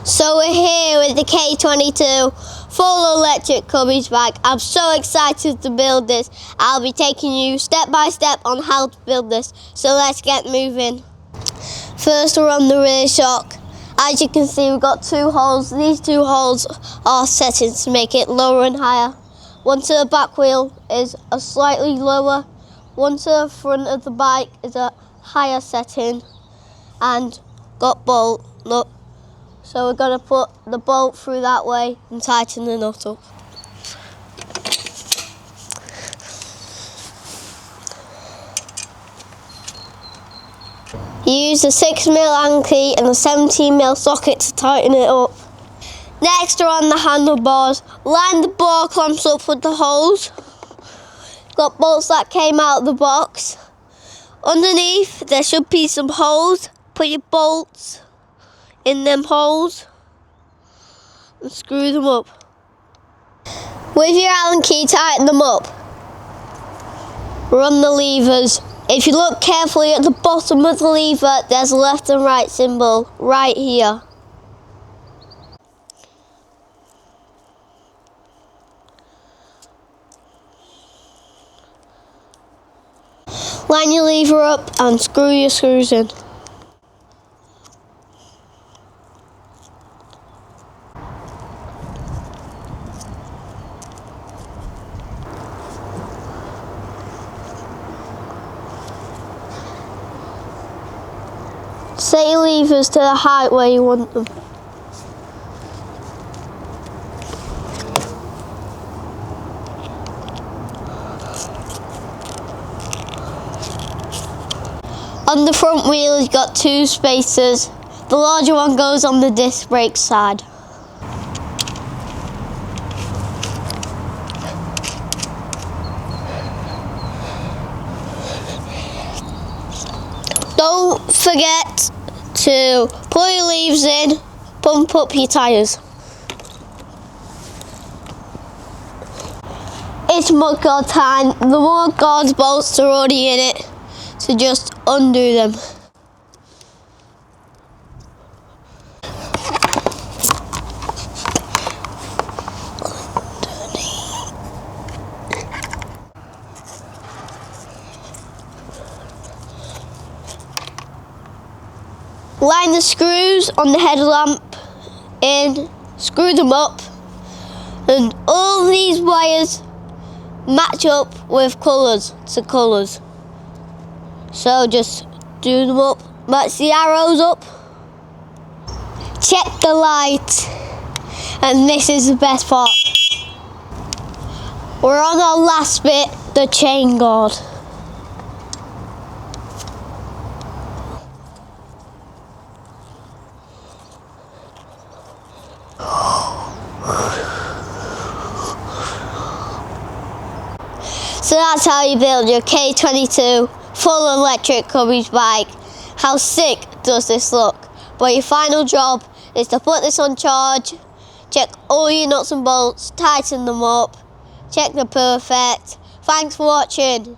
So we're here with the K22 full electric Kubbi bike. I'm so excited to build this. I'll be taking you step by step on how to build this. So let's get moving. First we're on the rear shock. As you can see, we've got two holes. These two holes are settings to make it lower and higher. One to the back wheel is a slightly lower. One to the front of the bike is a higher setting and got bolt nut. So we're going to put the bolt through that way and tighten the nut up. You use a 6mm Allen key and a 17mm socket to tighten it up. Next are on the handlebars. Line the bar clamps up with the holes. Got bolts that came out of the box. Underneath there should be some holes. Put your bolts in them holes and screw them up. With your Allen key, tighten them up. Run the levers. If you look carefully at the bottom of the lever, there's a left and right symbol right here. Line your lever up and screw your screws in. Set your levers to the height where you want them. On the front wheel you've got two spacers. The larger one goes on the disc brake side. Don't forget to put your leaves in, pump up your tyres. It's mudguard time. The mudguard bolts are already in it, so just undo them. Line the screws on the headlamp in, screw them up, and all these wires match up with colours to colours. So just do them up, match the arrows up. Check the light, and this is the best part. We're on our last bit, the chain guard. So that's how you build your K22 full electric Kubbi bike. How sick does this look? But your final job is to put this on charge, check all your nuts and bolts, tighten them up, check they're perfect. Thanks for watching.